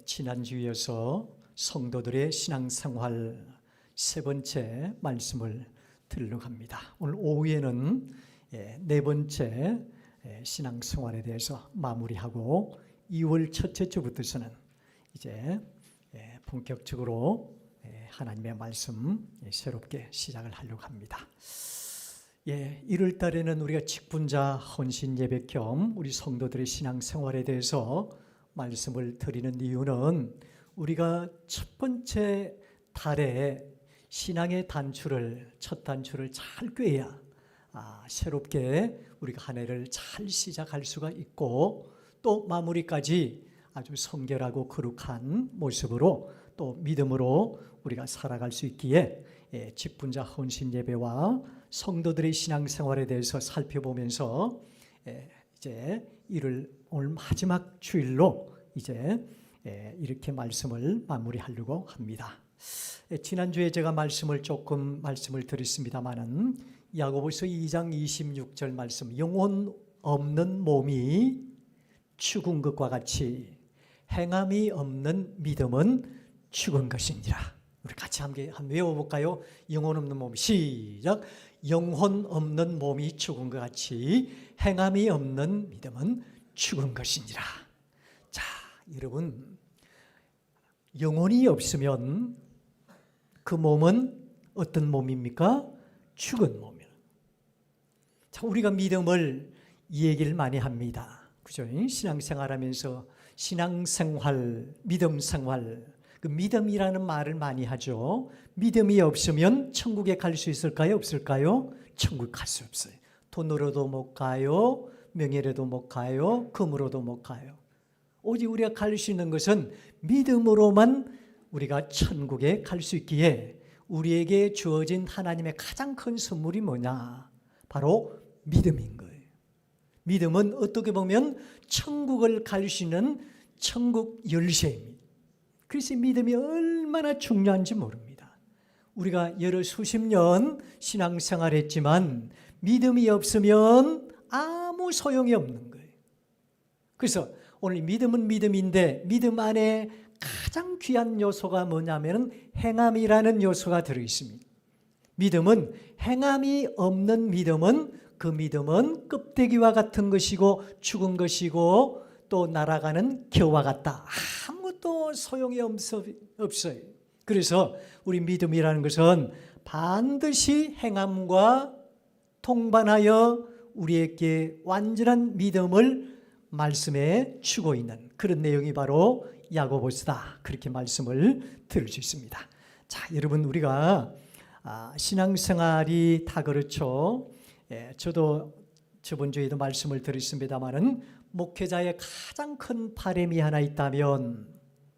지난주에 이어서 성도들의 신앙생활 세 번째 말씀을 들으려고 합니다. 오늘 오후에는 네 번째 신앙생활에 대해서 마무리하고 2월 첫째 주부터서는 이제 본격적으로 하나님의 말씀 새롭게 시작을 하려고 합니다. 1월 달에는 우리가 직분자 헌신 예배 겸 우리 성도들의 신앙생활에 대해서 말씀을 드리는 이유는 우리가 첫 번째 달에 신앙의 단추를, 첫 단추를 잘 꿰야 새롭게 우리가 한 해를 잘 시작할 수가 있고 또 마무리까지 아주 성결하고 거룩한 모습으로 또 믿음으로 우리가 살아갈 수 있기에 직분자 헌신 예배와 성도들의 신앙생활에 대해서 살펴보면서 이제 오늘 마지막 주일로 이제 이렇게 말씀을 마무리하려고 합니다. 지난주에 제가 말씀을 드렸습니다마는 야고보서 2장 26절 말씀, 영혼 없는 몸이 죽은 것과 같이 행함이 없는 믿음은 죽은 것이니라. 우리 같이 함께 외워볼까요? 영혼 없는 몸, 시작. 영혼 없는 몸이 죽은 것 같이 행함이 없는 믿음은 죽은 것이니라. 자, 여러분, 영혼이 없으면 그 몸은 어떤 몸입니까? 죽은 몸이에요. 자, 우리가 믿음을 얘기를 많이 합니다. 그죠? 신앙생활하면서 신앙생활, 믿음생활, 그 믿음이라는 말을 많이 하죠. 믿음이 없으면 천국에 갈 수 있을까요? 없을까요? 천국 갈 수 없어요. 돈으로도 못 가요. 명예로도 못 가요. 금으로도 못 가요. 오직 우리가 갈 수 있는 것은 믿음으로만 우리가 천국에 갈 수 있기에 우리에게 주어진 하나님의 가장 큰 선물이 뭐냐? 바로 믿음인 거예요. 믿음은 어떻게 보면 천국을 갈 수 있는 천국 열쇠입니다. 그래서 믿음이 얼마나 중요한지 모릅니다. 우리가 여러 수십 년 신앙생활했지만 믿음이 없으면 아무 소용이 없는 거예요. 그래서 오늘 믿음은 믿음인데 믿음 안에 가장 귀한 요소가 뭐냐면 행함이라는 요소가 들어있습니다. 믿음은 행함이 없는 믿음은 그 믿음은 껍데기와 같은 것이고 죽은 것이고 또 날아가는 겨와 같다. 아무것도 소용이 없어요. 그래서 우리 믿음이라는 것은 반드시 행함과 동반하여 우리에게 완전한 믿음을 말씀에 주고 있는 그런 내용이 바로 야고보서다. 그렇게 말씀을 들을 수 있습니다. 자, 여러분, 우리가 신앙생활이 다 그렇죠. 저도 저번 주에도 말씀을 드렸습니다마는 목회자의 가장 큰 바람이 하나 있다면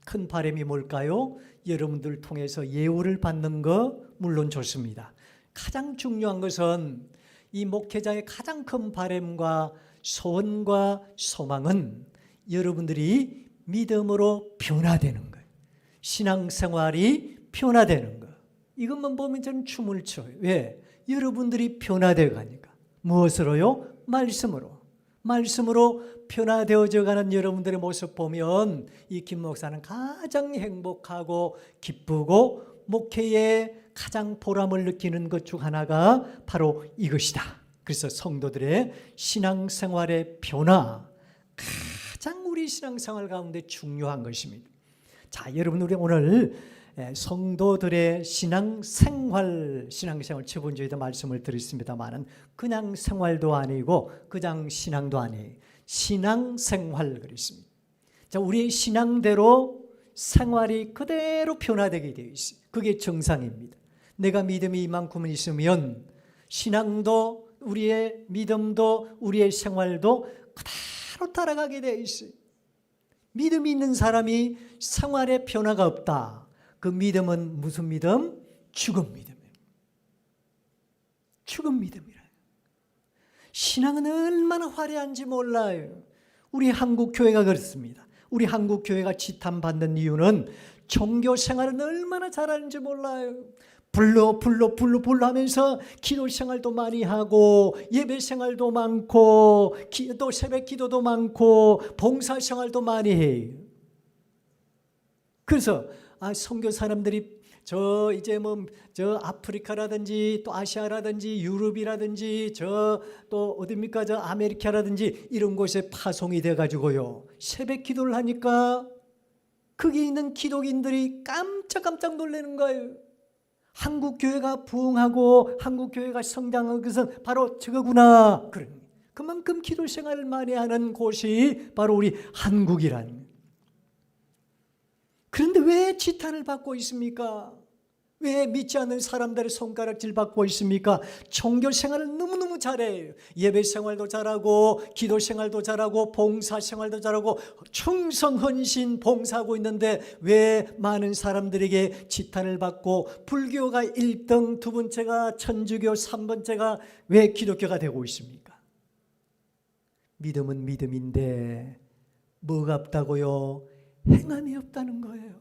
큰 바람이 뭘까요? 여러분들 통해서 예우를 받는 거 물론 좋습니다. 가장 중요한 것은 이 목회자의 가장 큰 바람과 소원과 소망은 여러분들이 믿음으로 변화되는 거예요. 신앙생활이 변화되는 거예요. 이것만 보면 저는 춤을 춰요. 왜? 여러분들이 변화되어 가니까. 무엇으로요? 말씀으로. 말씀으로 변화되어져 가는 여러분들의 모습 보면 이 김 목사는 가장 행복하고 기쁘고 목회에 가장 보람을 느끼는 것 중 하나가 바로 이것이다. 그래서 성도들의 신앙생활의 변화, 가장 우리 신앙생활 가운데 중요한 것입니다. 자, 여러분, 우리 오늘 성도들의 신앙생활 저번 주에도 말씀을 드렸습니다만은 그냥 생활도 아니고 그냥 신앙도 아니에요. 신앙생활 그랬습니다. 자, 우리의 신앙대로 생활이 그대로 변화되게 되어 있어요. 그게 정상입니다. 내가 믿음이 이만큼은 있으면 신앙도 우리의 믿음도 우리의 생활도 그대로 따라가게 되어 있어요. 믿음이 있는 사람이 생활에 변화가 없다. 그 믿음은 무슨 믿음? 죽은 믿음이에요. 죽은 믿음이라. 신앙은 얼마나 화려한지 몰라요. 우리 한국 교회가 그렇습니다. 우리 한국 교회가 지탄받는 이유는 종교 생활은 얼마나 잘하는지 몰라요. 불러 하면서 기도 생활도 많이 하고 예배 생활도 많고 또 새벽 기도도 많고 봉사 생활도 많이 해요. 그래서 선교 사람들이 저 아프리카라든지 또 아시아라든지 유럽이라든지 또 어디입니까? 저 아메리카라든지 이런 곳에 파송이 돼 가지고요. 새벽 기도를 하니까 거기 있는 기독인들이 깜짝 놀라는 거예요. 한국 교회가 부흥하고 한국 교회가 성장한 것은 바로 저거구나. 그만큼 기도 생활을 많이 하는 곳이 바로 우리 한국이란. 그런데 왜 지탄을 받고 있습니까? 왜 믿지 않는 사람들의 손가락질 받고 있습니까? 종교 생활을 너무너무 잘해요. 예배 생활도 잘하고 기도 생활도 잘하고 봉사 생활도 잘하고 충성 헌신 봉사하고 있는데 왜 많은 사람들에게 지탄을 받고 불교가 1등, 두 번째가 천주교, 3번째가 왜 기독교가 되고 있습니까? 믿음은 믿음인데 뭐가 없다고요? 행함이 없다는 거예요.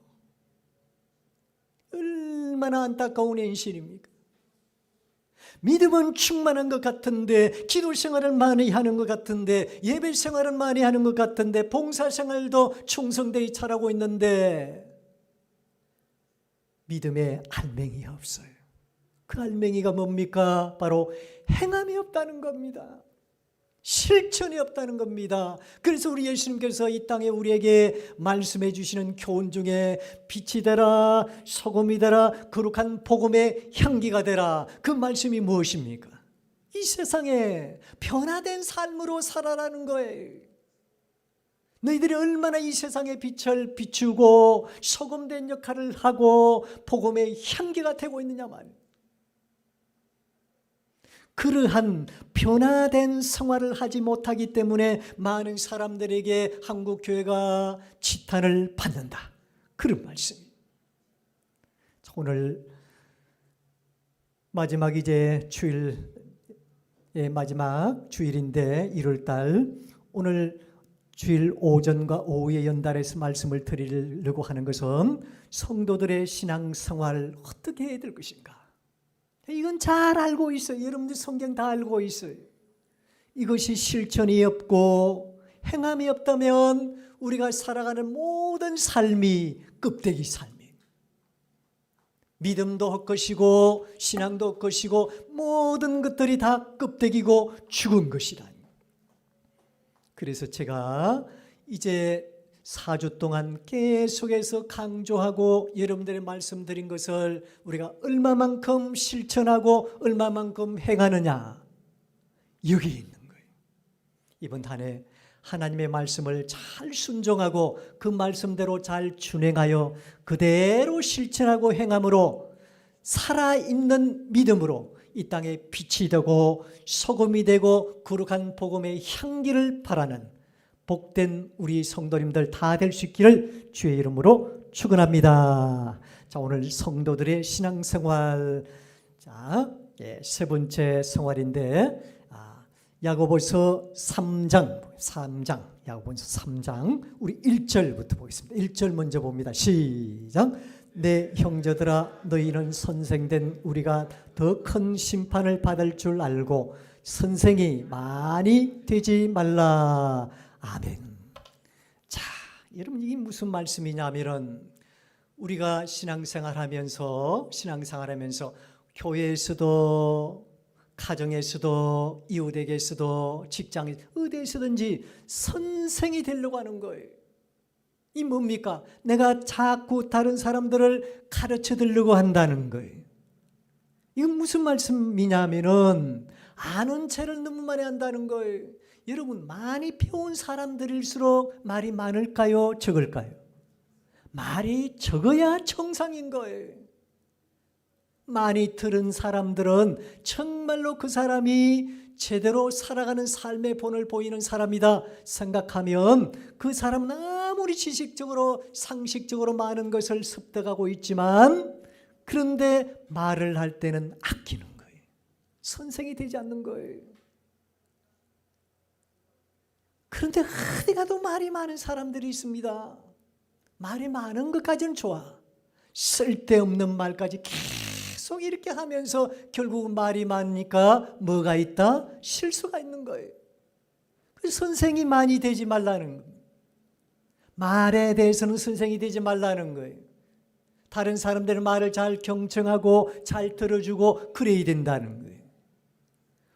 얼마나 안타까운 현실입니까? 믿음은 충만한 것 같은데, 기도 생활을 많이 하는 것 같은데, 예배 생활을 많이 하는 것 같은데, 봉사 생활도 충성되이 잘하고 있는데 믿음의 알맹이 없어요. 그 알맹이가 뭡니까? 바로 행함이 없다는 겁니다. 실천이 없다는 겁니다. 그래서 우리 예수님께서 이 땅에 우리에게 말씀해 주시는 교훈 중에 빛이 되라, 소금이 되라, 거룩한 복음의 향기가 되라. 그 말씀이 무엇입니까? 이 세상에 변화된 삶으로 살아라는 거예요. 너희들이 얼마나 이 세상의 빛을 비추고 소금된 역할을 하고 복음의 향기가 되고 있느냐 말이에요. 그러한 변화된 생활을 하지 못하기 때문에 많은 사람들에게 한국 교회가 지탄을 받는다. 그런 말씀입니다. 오늘 마지막 이제 주일의 마지막 주일인데 1월달 오늘 주일 오전과 오후에 연달아서 말씀을 드리려고 하는 것은 성도들의 신앙생활 어떻게 해야 될 것인가. 이건 잘 알고 있어요. 여러분들 성경 다 알고 있어요. 이것이 실천이 없고 행함이 없다면 우리가 살아가는 모든 삶이 껍데기 삶이에요. 믿음도 헛것이고 신앙도 헛것이고 모든 것들이 다 껍데기고 죽은 것이다. 그래서 제가 이제 4주 동안 계속해서 강조하고 여러분들의 말씀드린 것을 우리가 얼마만큼 실천하고 얼마만큼 행하느냐, 여기 있는 거예요. 이번 한 해 하나님의 말씀을 잘 순종하고 그 말씀대로 잘 준행하여 그대로 실천하고 행함으로 살아있는 믿음으로 이 땅에 빛이 되고 소금이 되고 거룩한 복음의 향기를 바라는 복된 우리 성도님들 다 될 수 있기를 주의 이름으로 축원합니다. 자, 오늘 성도들의 신앙생활, 세 번째 생활인데 야고보서 3장 야고보서 3장 우리 1절부터 보겠습니다. 1절 먼저 봅니다. 시작. 내 형제들아 너희는 선생된 우리가 더 큰 심판을 받을 줄 알고 선생이 많이 되지 말라. 아멘. 자, 여러분 이게 무슨 말씀이냐면 우리가 신앙생활하면서 교회에서도 가정에서도 이웃에게서도 직장에 어디에서든지 선생이 되려고 하는 거예요. 이 뭡니까? 내가 자꾸 다른 사람들을 가르쳐 드리려고 한다는 거예요. 이건 무슨 말씀이냐면은 아는 채를 너무 많이 한다는 거예요. 여러분 많이 배운 사람들일수록 말이 많을까요? 적을까요? 말이 적어야 정상인 거예요. 많이 들은 사람들은 정말로 그 사람이 제대로 살아가는 삶의 본을 보이는 사람이다 생각하면 그 사람은 아무리 지식적으로 상식적으로 많은 것을 습득하고 있지만 그런데 말을 할 때는 아끼는 거예요. 선생이 되지 않는 거예요. 그런데 어디 가도 말이 많은 사람들이 있습니다. 말이 많은 것까지는 좋아. 쓸데없는 말까지 계속 이렇게 하면서 결국 말이 많으니까 뭐가 있다? 실수가 있는 거예요. 그래서 선생이 많이 되지 말라는 겁니다. 말에 대해서는 선생이 되지 말라는 거예요. 다른 사람들의 말을 잘 경청하고 잘 들어주고 그래야 된다는 거예요.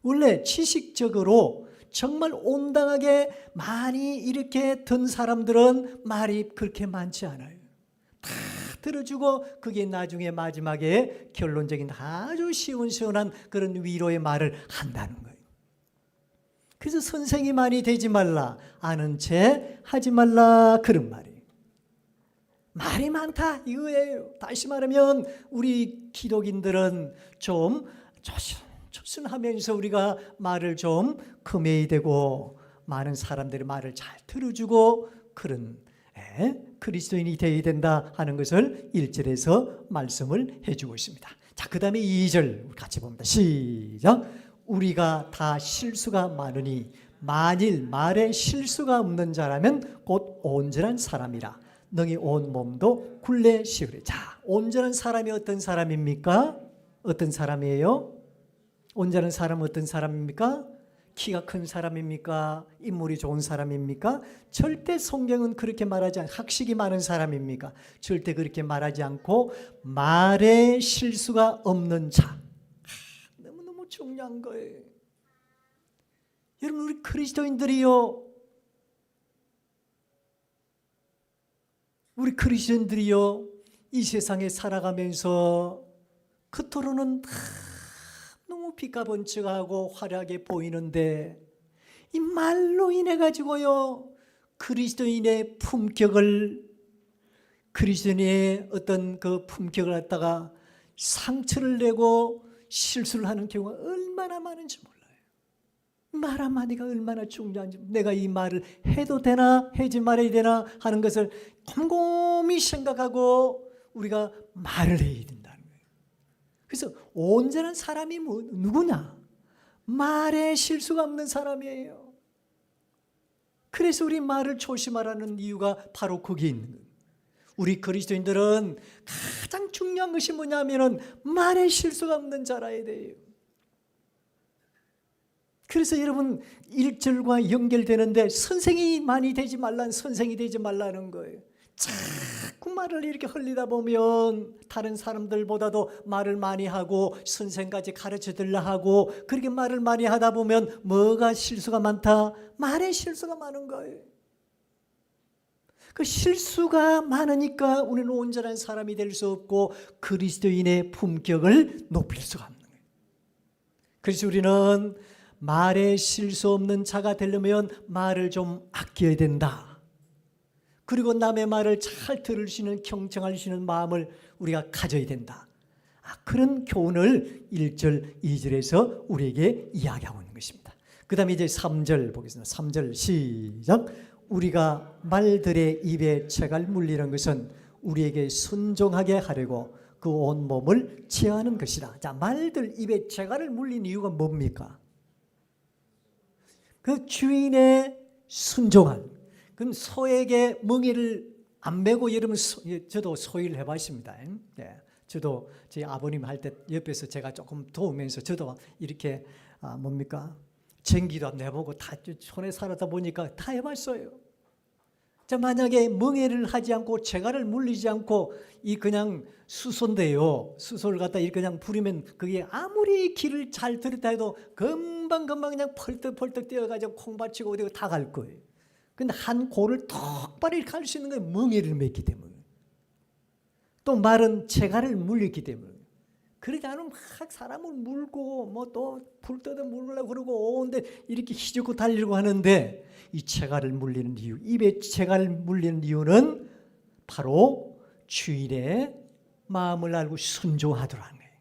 원래 지식적으로 정말 온당하게 많이 이렇게 든 사람들은 말이 그렇게 많지 않아요. 다 들어주고 그게 나중에 마지막에 결론적인 아주 시원시원한 그런 위로의 말을 한다는 거예요. 그래서 선생이 많이 되지 말라, 아는 채 하지 말라, 그런 말이에요. 말이 많다 이거예요. 다시 말하면 우리 기독인들은 좀 조심하면서 우리가 말을 좀 금해야 되고 많은 사람들의 말을 잘 들어주고 그런 그리스도인이 되어야 된다 하는 것을 1절에서 말씀을 해주고 있습니다. 자, 그 다음에 2절 같이 봅니다. 시작. 우리가 다 실수가 많으니 만일 말에 실수가 없는 자라면 곧 온전한 사람이라 너희 온 몸도 굴레 씌우리. 자, 온전한 사람이 어떤 사람입니까? 어떤 사람이에요? 온전한 사람은 어떤 사람입니까? 키가 큰 사람입니까? 인물이 좋은 사람입니까? 절대 성경은 그렇게 말하지 않고 학식이 많은 사람입니까? 절대 그렇게 말하지 않고 말에 실수가 없는 자. 너무너무 중요한 거예요. 여러분, 우리 그리스도인들이요, 이 세상에 살아가면서 겉으로는 너무 빛가번쩍하고 화려하게 보이는데 이 말로 인해 가지고요 그리스도인의 어떤 그 품격을 갖다가 상처를 내고 실수를 하는 경우가 얼마나 많은지 몰라요. 말 한마디가 얼마나 중요한지, 내가 이 말을 해도 되나 하지 말아야 되나 하는 것을 곰곰이 생각하고 우리가 말을 해야 된다는 거예요. 그래서 온전한 사람이 누구냐? 말에 실수가 없는 사람이에요. 그래서 우리 말을 조심하라는 이유가 바로 거기에 있는 거예요. 우리 그리스도인들은 가장 중요한 것이 뭐냐면은 말에 실수가 없는 자라야 돼요. 그래서 여러분 1절과 연결되는데 선생이 많이 되지 말라는, 선생이 되지 말라는 거예요. 자꾸 말을 이렇게 흘리다 보면 다른 사람들보다도 말을 많이 하고 선생까지 가르쳐 들라 하고 그렇게 말을 많이 하다 보면 뭐가 실수가 많다? 말에 실수가 많은 거예요. 그 실수가 많으니까 우리는 온전한 사람이 될 수 없고 그리스도인의 품격을 높일 수가 없는 거예요. 그래서 우리는 말에 실수 없는 자가 되려면 말을 좀 아껴야 된다. 그리고 남의 말을 잘 들을 수 있는, 경청할 수 있는 마음을 우리가 가져야 된다. 그런 교훈을 1절, 2절에서 우리에게 이야기하고 있는 것입니다. 그 다음에 이제 3절 보겠습니다. 3절 시작. 우리가 말들의 입에 채갈 물리는 것은 우리에게 순종하게 하려고 그 온 몸을 제어하는 것이다. 자, 말들 입에 채갈을 물린 이유가 뭡니까? 그 주인의 순종한. 그럼 소에게 멍에를 안 메고, 여러분 저도 소일 해봤습니다. 네, 저도 제 아버님 할 때 옆에서 제가 조금 도우면서 저도 이렇게 전기도 내보고 다 손에 살았다 보니까 다 해봤어요. 자, 만약에 멍에를 하지 않고 채갈을 물리지 않고 이 그냥 수소인데요, 수소를 갖다 이렇게 그냥 부리면 그게 아무리 길을 잘 들었다 해도 금방 그냥 펄떡펄떡 뛰어가지고 콩받치고 어디고 다 갈 거예요. 근데 한 골을 똑바로 이렇게 할 수 있는 건 멍에를 맸기 때문에, 또 말은 채갈을 물렸기 때문에. 그러지 않으면 막 사람을 물고 뭐 또 불 떠도 물으려고 그러고 온데 이렇게 희죽고 달리려고 하는데, 이 채갈을 물리는 이유, 입에 채갈을 물리는 이유는 바로 주인의 마음을 알고 순종하더라는 거예요.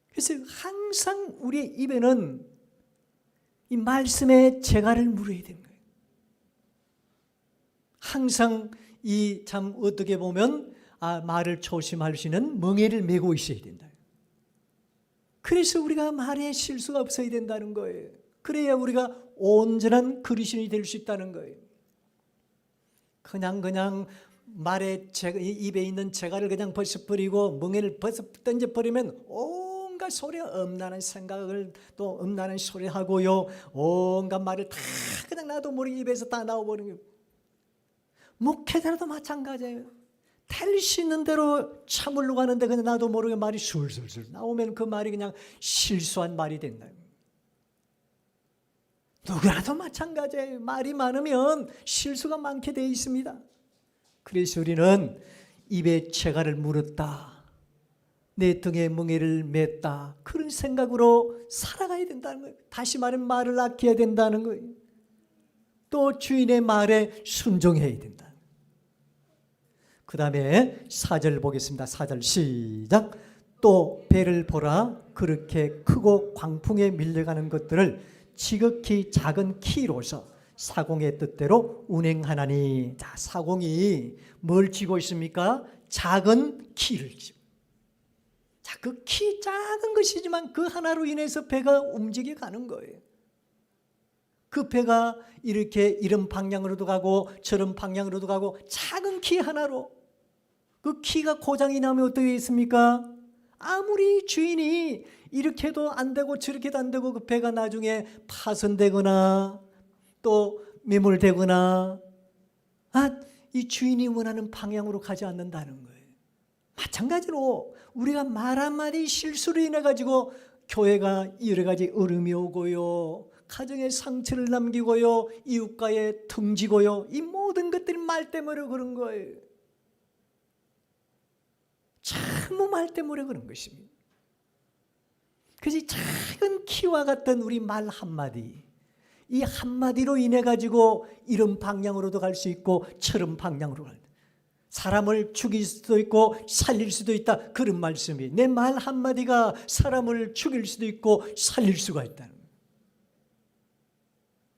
그래서 항상 우리의 입에는 이 말씀의 채갈을 물어야 되는 거예요. 항상 이 참 어떻게 보면 말을 조심할 수 있는 멍에를 메고 있어야 된다. 그래서 우리가 말에 실수가 없어야 된다는 거예요. 그래야 우리가 온전한 그리스도인이 될 수 있다는 거예요. 그냥 말에 입에 있는 채갈을 그냥 벗어버리고 멍에를 벗어 던져버리면 온갖 소리가, 음란한 생각을 또 음란한 소리 하고요, 온갖 말을 다 그냥 나도 모르게 입에서 다 나와버리는 거예요. 목회자라도 마찬가지예요. 될 수 있는 대로 참으려고 하는데 그냥 나도 모르게 말이 술술술 나오면 그 말이 그냥 실수한 말이 된다. 누구라도 마찬가지예요. 말이 많으면 실수가 많게 되어 있습니다. 그래서 우리는 입에 채가를 물었다, 내 등에 멍에를 맸다, 그런 생각으로 살아가야 된다는 거예요. 다시 말하면 말을 아껴야 된다는 거예요. 또 주인의 말에 순종해야 된다. 그 다음에 4절 보겠습니다. 4절 시작. 또 배를 보라. 그렇게 크고 광풍에 밀려가는 것들을 지극히 작은 키로서 사공의 뜻대로 운행하나니. 자, 사공이 뭘 쥐고 있습니까? 작은 키를 쥐고. 자, 그 키 작은 것이지만 그 하나로 인해서 배가 움직여 가는 거예요. 그 배가 이렇게 이런 방향으로도 가고 저런 방향으로도 가고 작은 키 하나로. 그 키가 고장이 나면 어떻게 있습니까? 아무리 주인이 이렇게도 안 되고 저렇게도 안 되고 그 배가 나중에 파손되거나 또 매몰되거나 이 주인이 원하는 방향으로 가지 않는다는 거예요. 마찬가지로 우리가 말 한마디 실수로 인해 가지고 교회가 여러 가지 어려움이 오고요, 가정에 상처를 남기고요, 이웃과의 등지고요, 이 모든 것들이 말 때문에 그런 거예요. 전부 말 때문에 그런 것입니다. 그래서 작은 키와 같은 우리 말 한마디, 이 한마디로 인해 가지고 이런 방향으로도 갈 수 있고 저런 방향으로 갈 수 있고 사람을 죽일 수도 있고 살릴 수도 있다, 그런 말씀이 내 말 한마디가 사람을 죽일 수도 있고 살릴 수가 있다는 거예요.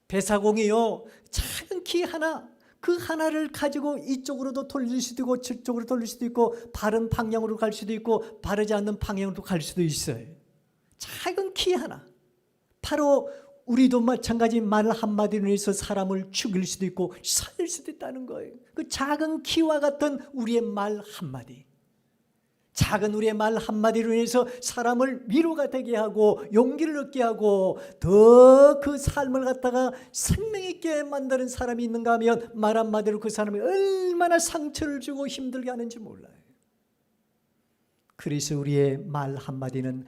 배사공이요, 작은 키 하나, 그 하나를 가지고 이쪽으로도 돌릴 수도 있고 저쪽으로 돌릴 수도 있고 바른 방향으로 갈 수도 있고 바르지 않는 방향으로 갈 수도 있어요. 작은 키 하나. 바로 우리도 마찬가지 말 한마디로 해서 사람을 죽일 수도 있고 살릴 수도 있다는 거예요. 그 작은 키와 같은 우리의 말 한마디, 작은 우리의 말 한마디로 인해서 사람을 위로가 되게 하고 용기를 얻게 하고 더 그 삶을 갖다가 생명 있게 만드는 사람이 있는가 하면 말 한마디로 그 사람이 얼마나 상처를 주고 힘들게 하는지 몰라요. 그래서 우리의 말 한마디는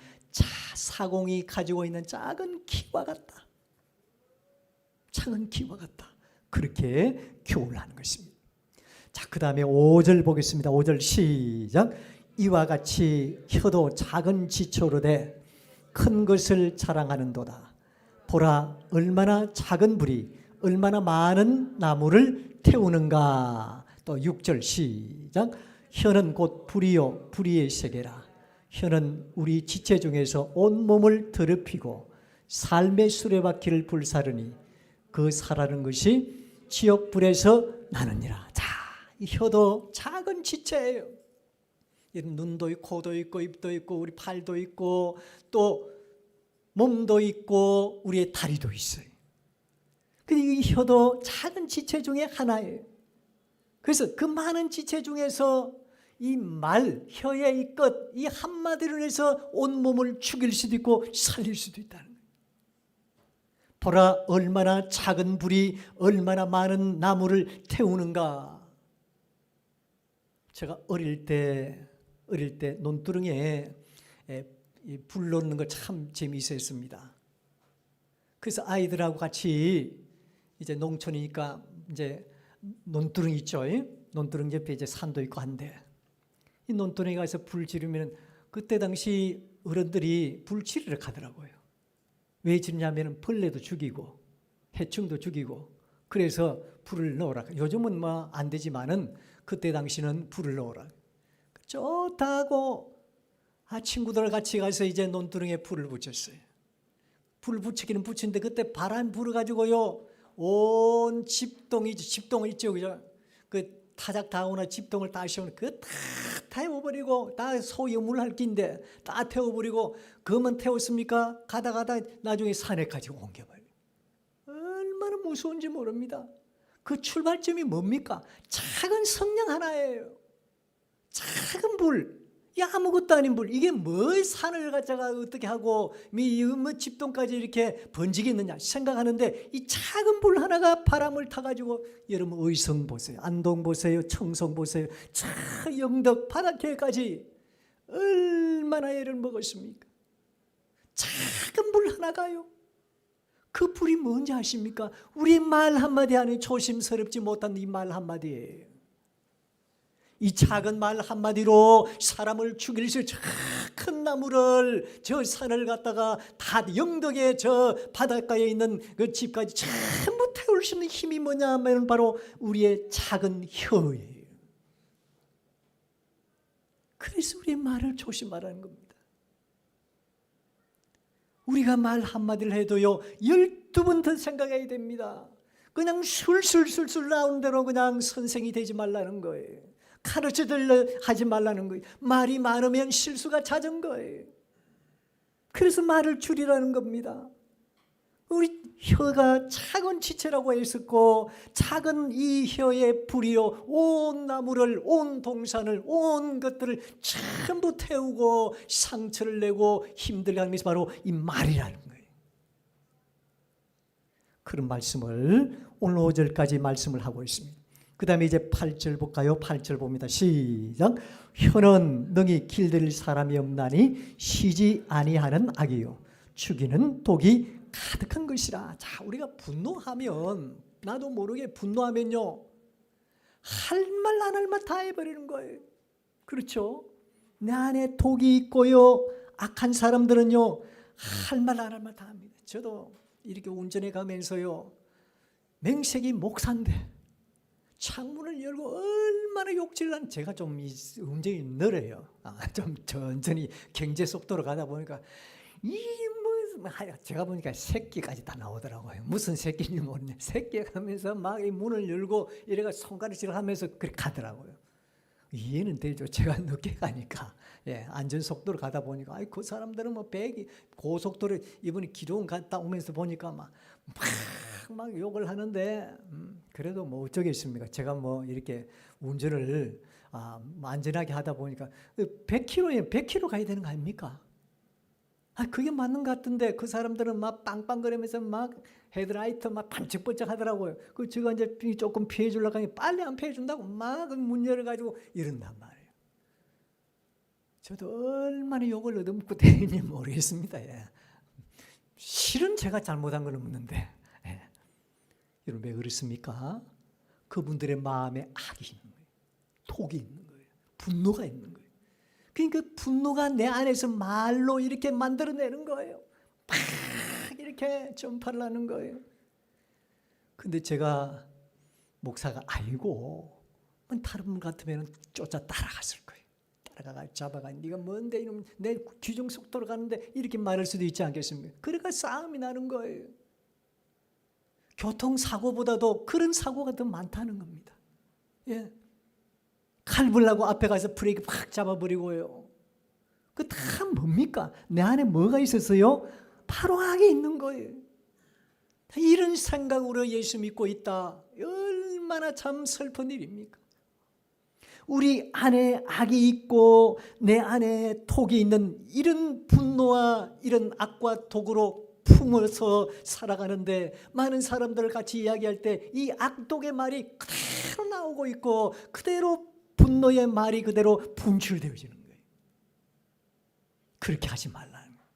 사공이 가지고 있는 작은 키와 같다. 작은 키와 같다. 그렇게 교훈을 하는 것입니다. 자, 그 다음에 5절 보겠습니다. 5절 시작. 이와 같이 혀도 작은 지초로 돼 큰 것을 자랑하는도다. 보라, 얼마나 작은 불이 얼마나 많은 나무를 태우는가. 또 6절 시작. 혀는 곧 불이요 불의의 세계라. 혀는 우리 지체 중에서 온몸을 더럽히고 삶의 수레바퀴를 불사르니 그 사라는 것이 지옥불에서 나느니라. 자, 이 혀도 작은 지체예요. 눈도 있고 코도 있고 입도 있고 우리 팔도 있고 또 몸도 있고 우리의 다리도 있어요. 근데 이 혀도 작은 지체 중에 하나예요. 그래서 그 많은 지체 중에서 이 말, 혀의 이 끝, 이 한마디로 해서 온몸을 죽일 수도 있고 살릴 수도 있다는 거예요. 보라, 얼마나 작은 불이 얼마나 많은 나무를 태우는가. 제가 어릴 때 논두렁에 불 놓는 거 참 재미있었습니다. 그래서 아이들하고 같이 이제 농촌이니까 이제 논두렁 있죠. 논두렁 옆에 이제 산도 있고 한데 이 논두렁에 가서 불 지르면 그때 당시 어른들이 불 지르러 가더라고요. 왜 지르냐면 벌레도 죽이고 해충도 죽이고 그래서 불을 넣으라. 요즘은 뭐 안 되지만은 그때 당시는 불을 넣으라. 좋다고 친구들 같이 가서 이제 논두렁에 불을 붙였어요. 불 붙이기는 붙이는데 그때 바람 불어가지고요 온 집동을 있죠, 그죠? 그 타작 다오나 집동을 다 씌우면 그거 다 태워버리고 다 소유물할 긴데 다 태워버리고 그만 태웠습니까? 가다 나중에 산에까지 옮겨버려. 얼마나 무서운지 모릅니다. 그 출발점이 뭡니까? 작은 성냥 하나예요. 작은 불. 이 아무것도 아닌 불, 이게 뭐 산을 갖다가 어떻게 하고 뭐 집동까지 이렇게 번지겠느냐 생각하는데, 이 작은 불 하나가 바람을 타가지고, 여러분 의성 보세요, 안동 보세요, 청송 보세요, 저 영덕 바닷가까지 얼마나 애를 먹었습니까? 작은 불 하나가요. 그 불이 뭔지 아십니까? 우리 말 한마디 안에 조심스럽지 못한 이 말 한마디예요. 이 작은 말 한마디로 사람을 죽일 수, 저 큰 나무를, 저 산을 갖다가 다 영덕의 저 바닷가에 있는 그 집까지 전부 태울 수 있는 힘이 뭐냐 하면 바로 우리의 작은 혀예요. 그래서 우리의 말을 조심하라는 겁니다. 우리가 말 한마디를 해도요 12번 더 생각해야 됩니다. 그냥 술술술술 나오는 대로 그냥 선생이 되지 말라는 거예요. 가르쳐들려 하지 말라는 거예요. 말이 많으면 실수가 잦은 거예요. 그래서 말을 줄이라는 겁니다. 우리 혀가 작은 지체라고 했었고, 작은 이 혀의 불이요 온 나무를, 온 동산을, 온 것들을 전부 태우고 상처를 내고 힘들게 하는 것이 바로 이 말이라는 거예요. 그런 말씀을 오늘 5절까지 말씀을 하고 있습니다. 그 다음에 이제 8절 볼까요? 8절 봅니다. 시작. 혀는 능히 길들일 사람이 없나니 쉬지 아니하는 악이요 죽이는 독이 가득한 것이라. 자, 우리가 분노하면, 나도 모르게 분노하면요 할 말 안 할 말 다 해버리는 거예요. 그렇죠? 내 안에 독이 있고요, 악한 사람들은요 할 말 안 할 말 다 합니다. 저도 이렇게 운전해 가면서요, 맹색이 목사인데 창문을 열고 얼마나 욕질난, 제가 좀 운전이 느려요. 좀 천천히 경제 속도로 가다 보니까 제가 보니까 새끼까지 다 나오더라고요. 무슨 새끼인지 모르겠네. 새끼 가면서 막 이 문을 열고 이래가 손가락질을 하면서 그렇게 가더라고요. 이해는 되죠. 제가 늦게 가니까. 예, 안전 속도로 가다 보니까 그 사람들은 뭐 고속도로 이번에 기동 갔다 오면서 보니까 막 욕을 하는데, 그래도 뭐 어쩌겠습니까? 제가 뭐 이렇게 운전을 안전하게 하다 보니까 100km에 100km 가야 되는 거 아닙니까? 그게 맞는 것 같은데 그 사람들은 막 빵빵거리면서 막 헤드라이트 막 반짝반짝 하더라고요. 그 제가 이제 조금 피해 주려고 하니 빨리 안 피해 준다고 막 문 열어가지고 이런단 말이에요. 저도 얼마나 욕을 얻어먹고 되는지 모르겠습니다. 예. 실은 제가 잘못한 건 없는데, 예. 여러분 왜 그렇습니까? 그분들의 마음에 악이 있는 거예요. 독이 있는 거예요. 분노가 있는 거예요. 그러니까 그 분노가 내 안에서 말로 이렇게 만들어내는 거예요. 팍 이렇게 전파를 하는 거예요. 근데 제가 목사가 알고 다른 분 같으면 쫓아 따라갔을 거예요. 따라가 잡아가, 네가 뭔데 이놈, 내 규정 속도로 가는데 이렇게 말할 수도 있지 않겠습니까? 그러니까 싸움이 나는 거예요. 교통사고보다도 그런 사고가 더 많다는 겁니다. 예. 칼불나고 앞에 가서 브레이크 팍 잡아버리고요. 그 다 뭡니까? 내 안에 뭐가 있었어요? 바로 악이 있는 거예요. 이런 생각으로 예수 믿고 있다. 얼마나 참 슬픈 일입니까? 우리 안에 악이 있고 내 안에 독이 있는 이런 분노와 이런 악과 독으로 품어서 살아가는데, 많은 사람들 같이 이야기할 때 이 악독의 말이 그대로 나오고 있고 그대로 분노의 말이 그대로 분출되어지는 거예요. 그렇게 하지 말라는 거예요.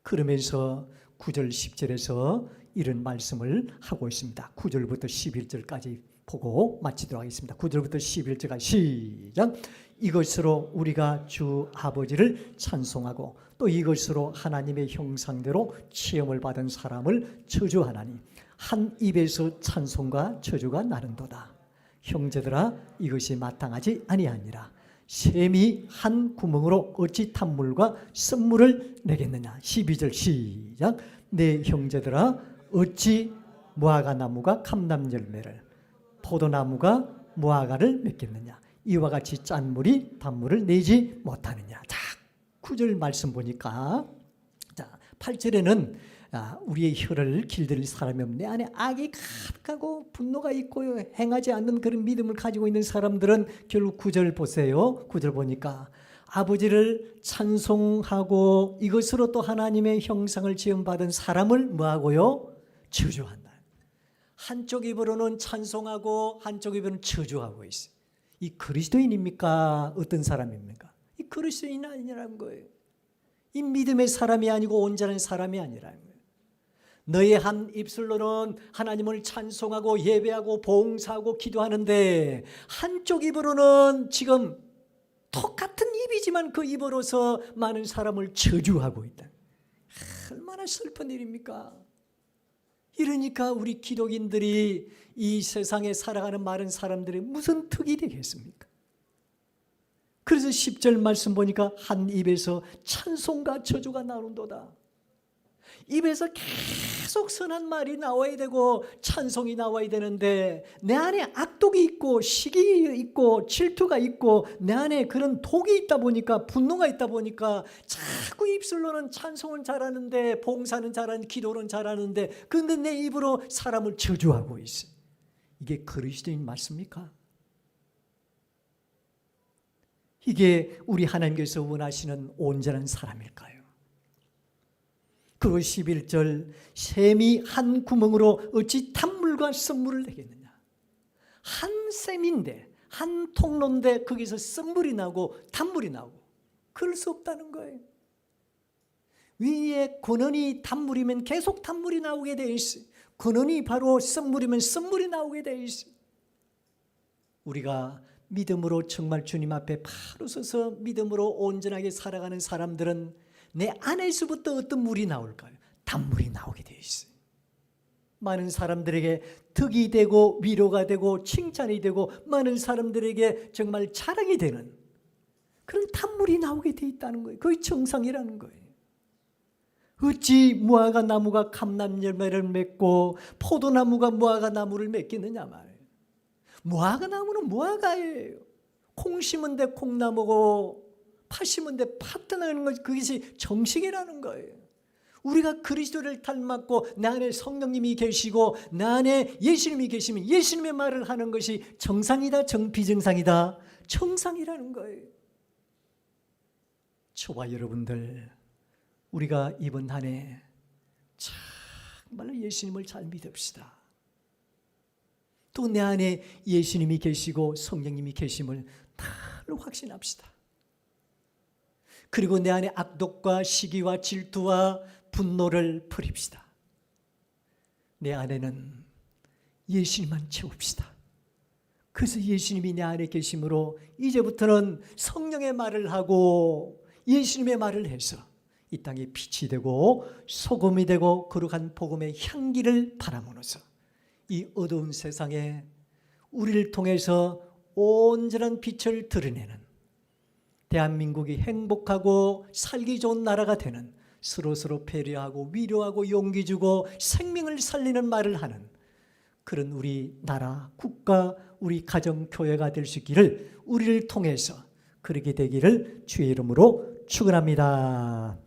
그러면서 9절 10절에서 이런 말씀을 하고 있습니다. 9절부터 11절까지 보고 마치도록 하겠습니다. 9절부터 11절까지 시작. 이것으로 우리가 주 아버지를 찬송하고 또 이것으로 하나님의 형상대로 시험을 받은 사람을 저주하나니 한 입에서 찬송과 저주가 나는도다. 형제들아, 이것이 마땅하지 아니하니라. 샘이 한 구멍으로 어찌 탄물과 쓴물을 내겠느냐. 12절 시작. 내 형제들아, 어찌 무화과 나무가 감람 열매를, 포도나무가 무화과를 맺겠느냐. 이와 같이 짠 물이 단물을 내지 못하느냐. 자, 9절 말씀 보니까, 자 8절에는 우리의 혀를 길들일 사람이 없네. 내 안에 악이 가득하고 분노가 있고 행하지 않는 그런 믿음을 가지고 있는 사람들은 결국 9절 보세요. 9절 보니까 아버지를 찬송하고 이것으로 또 하나님의 형상을 지음받은 사람을 뭐하고요? 저주한다. 한쪽 입으로는 찬송하고 한쪽 입으로는 저주하고 있어요. 이 그리스도인입니까? 어떤 사람입니까? 이 그리스도인 아니라는 거예요. 이 믿음의 사람이 아니고 온전한 사람이 아니라는 거예요. 너의 한 입술로는 하나님을 찬송하고 예배하고 봉사하고 기도하는데 한쪽 입으로는 지금 똑같은 입이지만 그 입으로서 많은 사람을 저주하고 있다. 얼마나 슬픈 일입니까? 이러니까 우리 기독인들이 이 세상에 살아가는 많은 사람들이 무슨 득이 되겠습니까? 그래서 10절 말씀 보니까 한 입에서 찬송과 저주가 나오는도다. 입에서 계속 선한 말이 나와야 되고 찬송이 나와야 되는데 내 안에 악독이 있고 시기 있고 질투가 있고 내 안에 그런 독이 있다 보니까 분노가 있다 보니까 자꾸 입술로는 찬송은 잘하는데 봉사는 잘하는데 기도는 잘하는데 그런데 내 입으로 사람을 저주하고 있어요. 이게 그리스도인 맞습니까? 이게 우리 하나님께서 원하시는 온전한 사람일까요? 그리고 11절 샘이 한 구멍으로 어찌 탄물과 썩물을 내겠느냐. 한 샘인데 한 통로인데 거기서 썩물이 나고 탄물이 나오고 그럴 수 없다는 거예요. 위에 근원이 탄물이면 계속 탄물이 나오게 되어 있어요. 근원이 바로 썩물이면 썩물이 나오게 되어 있어요. 우리가 믿음으로 정말 주님 앞에 바로 서서 믿음으로 온전하게 살아가는 사람들은 내 안에서부터 어떤 물이 나올까요? 단물이 나오게 되어 있어요. 많은 사람들에게 득이 되고 위로가 되고 칭찬이 되고 많은 사람들에게 정말 자랑이 되는 그런 단물이 나오게 되어 있다는 거예요. 그게 정상이라는 거예요. 어찌 무화과 나무가 감람 열매를 맺고 포도나무가 무화과 나무를 맺겠느냐 말이에요. 무화과 나무는 무화과예요. 콩 심은 데 콩나무고 팥 심은 데 팥 나는 것, 그것이 정식이라는 거예요. 우리가 그리스도를 닮았고 내 안에 성령님이 계시고 내 안에 예수님이 계시면 예수님의 말을 하는 것이 정상이다, 비정상이다? 정상이라는 거예요. 저와 여러분들, 우리가 이번 한 해 정말로 예수님을 잘 믿읍시다. 또 내 안에 예수님이 계시고 성령님이 계심을 다로 확신합시다. 그리고 내 안에 악독과 시기와 질투와 분노를 버립시다. 내 안에는 예수님만 채웁시다. 그래서 예수님이 내 안에 계심으로 이제부터는 성령의 말을 하고 예수님의 말을 해서 이 땅에 빛이 되고 소금이 되고 거룩한 복음의 향기를 바라보면서 이 어두운 세상에 우리를 통해서 온전한 빛을 드러내는 대한민국이 행복하고 살기 좋은 나라가 되는 서로서로 배려하고 위로하고 용기 주고 생명을 살리는 말을 하는 그런 우리 나라, 국가, 우리 가정, 교회가 될 수 있기를 우리를 통해서 그렇게 되기를 주의 이름으로 축원합니다.